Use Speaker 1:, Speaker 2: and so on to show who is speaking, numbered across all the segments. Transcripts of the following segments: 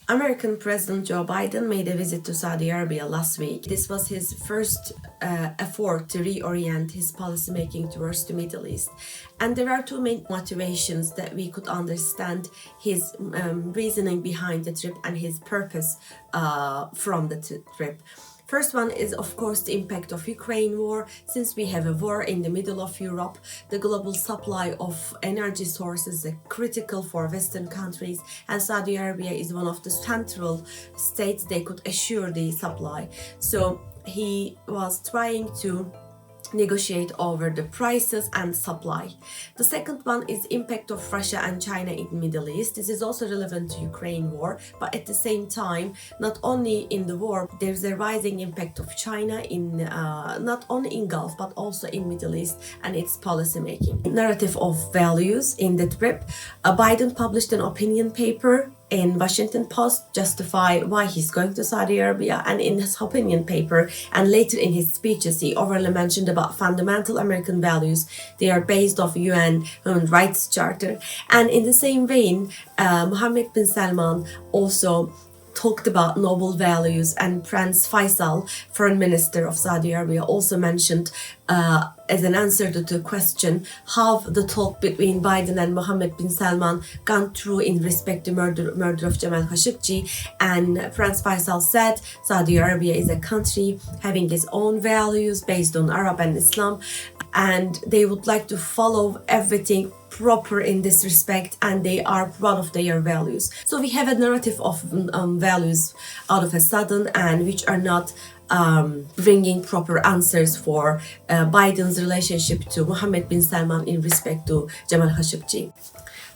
Speaker 1: American President Joe Biden made a visit to Saudi Arabia last week. This was his first effort to reorient his policymaking towards the Middle East. And there are two main motivations that we could understand his reasoning behind the trip and his purpose from the trip. First one is, of course, the impact of Ukraine war. Since we have a war in the middle of Europe, the global supply of energy sources is critical for Western countries, and Saudi Arabia is one of the central states they could assure the supply. So he was trying to negotiate over the prices and supply. The second one is impact of Russia and China in the Middle East. This is also relevant to Ukraine war, but at the same time, not only in the war, there's a rising impact of China in not only in Gulf but also in Middle East and its policy making. Narrative of values in the trip. Biden published an opinion paper in Washington Post justify why he's going to Saudi Arabia, and in his opinion paper and later in his speeches he overly mentioned about fundamental American values. They are based off UN Human Rights Charter, and in the same vein Mohammed bin Salman also talked about noble values, and Prince Faisal, Foreign Minister of Saudi Arabia, also mentioned as an answer to the question how the talk between Biden and Mohammed bin Salman gone through in respect to murder of Jamal Khashoggi, and Prince Faisal said Saudi Arabia is a country having its own values based on Arab and Islam, and they would like to follow everything proper in this respect, and they are proud of their values. So we have a narrative of values out of a sudden, and which are not bringing proper answers for Biden's relationship to Mohammed bin Salman in respect to Jamal Khashoggi.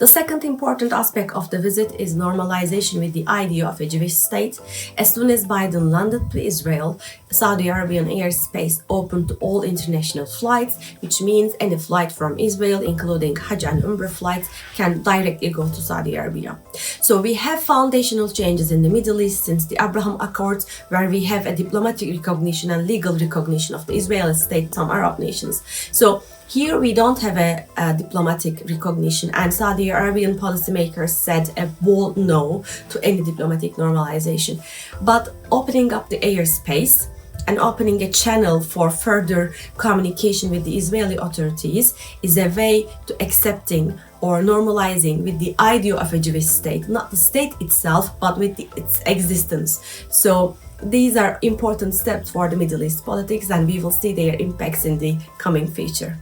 Speaker 1: The second important aspect of the visit is normalization with the idea of a Jewish state. As soon as Biden landed to Israel, Saudi Arabian airspace opened to all international flights, which means any flight from Israel, including Hajj and Umrah flights, can directly go to Saudi Arabia. So we have foundational changes in the Middle East since the Abraham Accords, where we have a diplomatic recognition and legal recognition of the Israeli state, some Arab nations. So here we don't have a diplomatic recognition, and Saudi Arabian policymakers said a bold no to any diplomatic normalization. But opening up the airspace and opening a channel for further communication with the Israeli authorities is a way to accepting or normalizing with the idea of a Jewish state, not the state itself, but with its existence. So these are important steps for the Middle East politics, and we will see their impacts in the coming future.